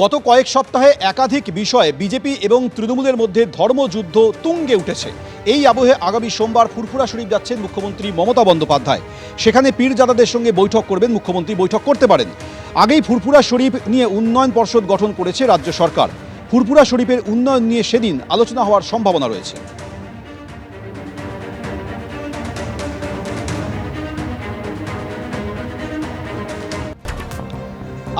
গত কয়েক সপ্তাহে একাধিক বিষয়ে বিজেপি এবং তৃণমূলের মধ্যে ধর্মযুদ্ধ তুঙ্গে উঠেছে। এই আবহে আগামী সোমবার ফুরফুরা শরীফ যাচ্ছেন মুখ্যমন্ত্রী মমতা বন্দ্যোপাধ্যায়। সেখানে পীরজাদাদের সঙ্গে বৈঠক করবেন মুখ্যমন্ত্রী, বৈঠক করতে পারেন। আগেই ফুরফুরা শরীফ নিয়ে উন্নয়ন পর্ষদ গঠন করেছে রাজ্য সরকার। ফুরফুরা শরীফের উন্নয়ন নিয়ে সেদিন আলোচনা হওয়ার সম্ভাবনা রয়েছে।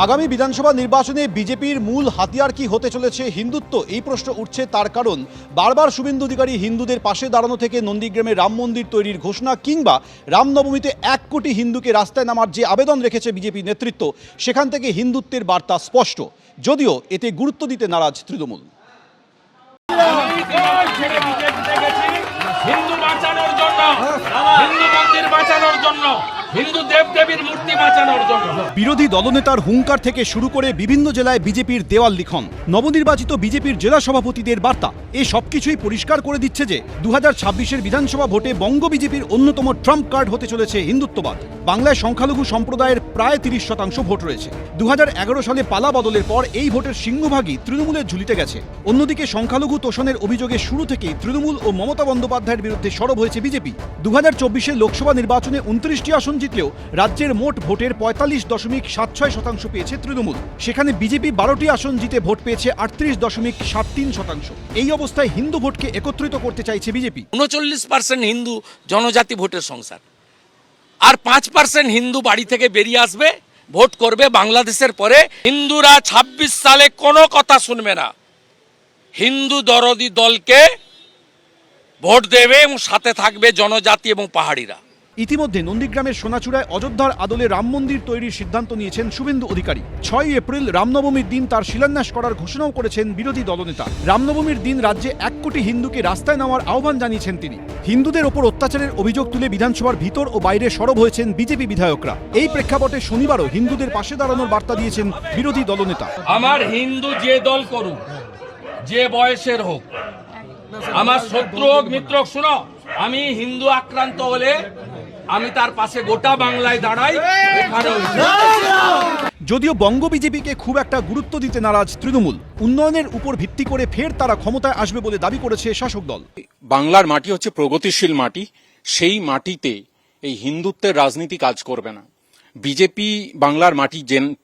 আগামী বিধানসভা নির্বাচনে বিজেপির মূল হাতিয়ার কি হতে চলেছে হিন্দুত্ব, এই প্রশ্ন উঠছে। তার কারণ বারবার শুভেন্দু অধিকারী হিন্দুদের পাশে দাঁড়ানো থেকে নন্দীগ্রামে রাম মন্দির তৈরির ঘোষণা কিংবা রামনবমীতে 1 কোটি হিন্দুকে রাস্তায় নামার যে আবেদন রেখেছে বিজেপি নেতৃত্ব, সেখান থেকে হিন্দুত্বের বার্তা স্পষ্ট, যদিও এতে গুরুত্ব দিতে নারাজ তৃণমূল। হিন্দু বাঁচানোর জন্য, হিন্দু মন্দির বাঁচানোর জন্য, হিন্দু দেবদেবীর মূর্তি বাঁচানোর জন্য। বিরোধী দলনেতার হুঙ্কার থেকে শুরু করে বিভিন্ন জেলায় বিজেপির দেওয়াল লিখন, নবনির্বাচিত বিজেপির জেলা সভাপতিদের বার্তা, এই সবকিছুই পরিষ্কার করে দিচ্ছে যে 2026-এর বিধানসভা ভোটে বঙ্গ বিজেপির অন্যতম ট্রাম্প কার্ড হতে চলেছে হিন্দুত্ববাদ। বাংলায় সংখ্যালঘু সম্প্রদায়ের প্রায় 30% ভোট রয়েছে। 2011 সালে পালা বদলের পর এই ভোটের সিংহভাগই তৃণমূলের ঝুলিতে গেছে। অন্যদিকে সংখ্যালঘু তোষণের অভিযোগে শুরু থেকেই তৃণমূল ও মমতা বন্দ্যোপাধ্যায়ের বিরুদ্ধে সরব হয়েছে বিজেপি। 2024-এর লোকসভা নির্বাচনে 29টি আসন জিতলেও রাজ্যের মোট ভোটের 45.76% পেয়েছে তৃণমূল। সেখানে বিজেপি 12টি আসন জিতে ভোট পেয়েছে 38.73%। এই অবস্থায় হিন্দু ভোটকে একত্রিত করতে চাইছে বিজেপি। 39% হিন্দু জনজাতি ভোটের সংসার, আর 5% হিন্দু বাড়ি থেকে বেরিয়ে আসবে, ভোট করবে। বাংলাদেশের পরে হিন্দুরা 26 সালে কোনো কথা শুনবে না। হিন্দু দরদি দলকে ভোট দেবে এবং সাথে থাকবে জনজাতি এবং পাহাড়িরা। ইতিমধ্যে নন্দীগ্রামের সোনাচূড়ায় অযোধ্যার আদলে রাম মন্দির তৈরির সিদ্ধান্ত নিয়েছেন শুভেন্দু অধিকারী। 6 এপ্রিল রামনবমীর দিন তার শিলান্যাস করার ঘোষণাও করেছেন বিরোধী দলনেতা। রামনবমীর দিন রাজ্যে 1 কোটি হিন্দুকে রাস্তায় নামার আহ্বান জানিয়েছেন তিনি। হিন্দুদের ওপর অত্যাচারের অভিযোগ তুলে বিধানসভার ভিতর ও বাইরে সরব হয়েছেন বিজেপি বিধায়করা। এই প্রেক্ষাপটে শনিবারও হিন্দুদের পাশে দাঁড়ানোর বার্তা দিয়েছেন বিরোধী দলনেতা। আমার হিন্দু যে দল করুক, যে বয়সের হোক, আমার শত্রু হোক মিত্র হোক, শুনো, আমি হিন্দু আক্রান্ত হলে আমি তার পাশে গোটা বাংলায় দাঁড়াই। যদিও বঙ্গ বিজেপিকে খুব একটা গুরুত্ব দিতে নারাজ তৃণমূল, উন্নয়নের উপর ভিত্তি করে ফের তারা ক্ষমতায় আসবে বলে দাবি করেছে শাসক দল। বাংলার মাটি হচ্ছে প্রগতিশীল মাটি, সেই মাটিতে এই হিন্দুত্বের রাজনীতি কাজ করবে না। বিজেপি বাংলার মাটি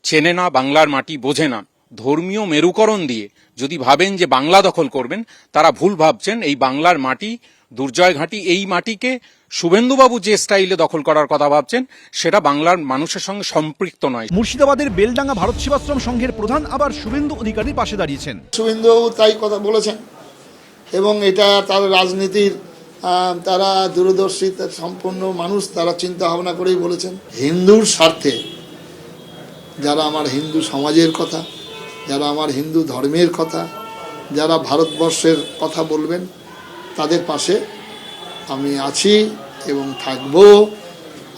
চেনে না, বাংলার মাটি বোঝে না। ধর্মীয় মেরুকরণ দিয়ে যদি ভাবেন যে বাংলা দখল করবেন, তারা ভুল ভাবছেন। এই বাংলার মাটি, দুর্জয় ঘাঁটি, এই মাটিকে শুভেন্দুবাবু যে স্টাইলে দখল করার কথা ভাবছেন, সেটা বাংলার মানুষের সঙ্গে সম্পৃক্ত নয়। মুর্শিদাবাদের বেলডাঙ্গা ভারত সেবাশ্রম সংঘের প্রধান আবার শুভেন্দু অধিকারীর পাশে দাঁড়িয়েছেন। শুভেন্দুবাবু তাই কথা বলেছেন এবং এটা তার রাজনীতির তারা দূরদর্শী সম্পন্ন মানুষ, তারা চিন্তা ভাবনা করেই বলেছেন। হিন্দুর স্বার্থে যারা আমার হিন্দু সমাজের কথা, যারা আমার হিন্দু ধর্মের কথা, যারা ভারতবর্ষের কথা বলবেন, তাদের পাশে আমি আছি এবং থাকব।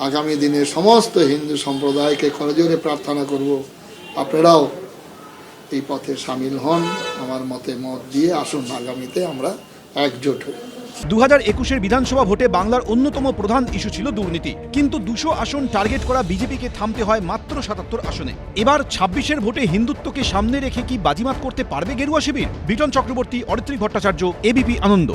আগামী দিনে সমস্ত হিন্দু সম্প্রদায়কে করজোরে প্রার্থনা করব, আপনারাও এই পথে সামিল হন, আমার মতে মত দিয়ে আসুন, আগামীতে আমরা একজোট হই। 2021-এর বিধানসভা ভোটে বাংলার অন্যতম প্রধান ইস্যু ছিল দুর্নীতি, কিন্তু 200 আসন টার্গেট করা বিজেপিকে থামতে হয় মাত্র 77 আসনে। এবার 26-এর ভোটে হিন্দুত্বকে সামনে রেখে কি বাজিমাত করতে পারবে গেরুয়া শিবির? বিটন চক্রবর্তী, অরিত্রী ভট্টাচার্য, এবিপি আনন্দ।